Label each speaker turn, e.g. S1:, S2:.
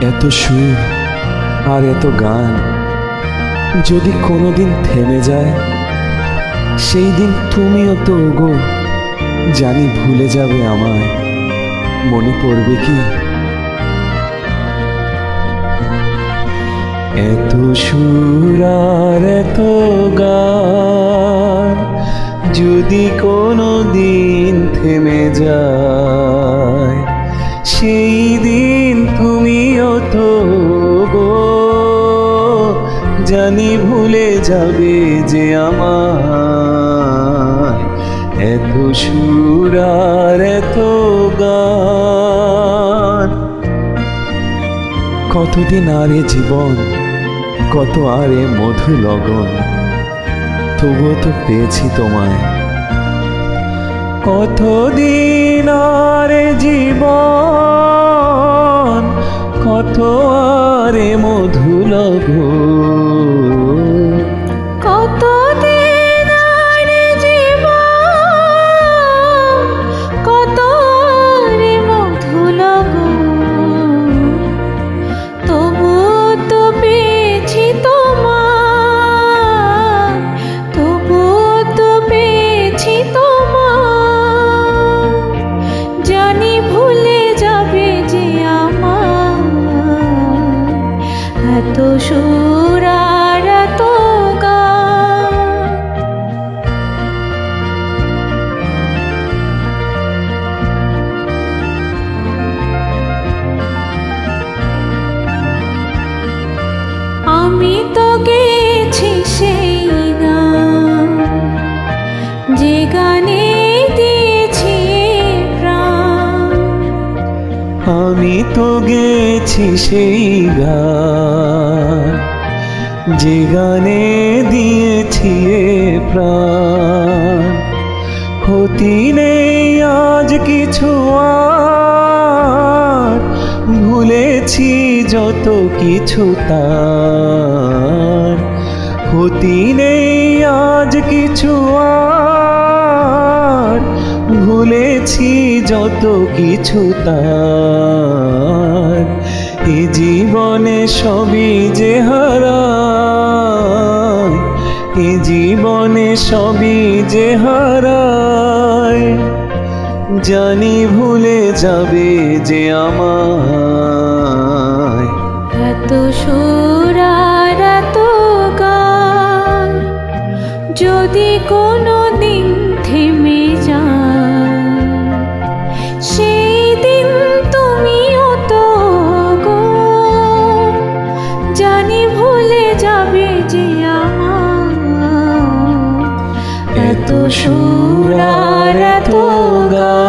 S1: এত সুর আর এত গান যদি কোনোদিন থেমে যায়, সেই দিন তুমিও তো ওগো জানি ভুলে যাবে আমায়। মনে পড়বে কি এত সুর আর এত গান যদি কোনো দিন থেমে যায়, সেই দিন তুমিও তো গো জানি ভুলে যাবে যে আমায়। এত সুর আর এত গান, কতদিন আরে জীবন, কত আরে মধু লগন, তবুও তো পেয়েছি তোমায়। কতদিন আরে জীবন, কত আরে মধু লগন,
S2: কতদিন আরে জীবন, কত আরে মধু লগন, তবুও তো পেয়েছি তোমায়, তবুও তো পেয়েছি তোমায়। জানি ভুলে যাবে যে আমায়, এত সুর আর এত গান। আমি তো গেছি সেই গান, যে গানে দিয়েছি প্রাণ।
S1: আমি তো গেছি সেই গান, যে গানে দিয়েছি এ প্রাণ। ক্ষতি নেই আজ কিছু আর, ভুলেছি যত কিছু তার। ক্ষতি নেই আজ কিছু আর, ভুলেছি যত কিছু তার। এ জীবনে সবই যে হারায়, এ জীবনে সবই যে হারায়, জানি ভুলে যাবে যে আমায়।
S2: এত সুর আর এত গান যদি কোনো দিন থেমে যায়, সেই দিন তুমিও তো গো জানি ভুলে যাবে যে আমায়।
S1: এত সুর আর এত গান।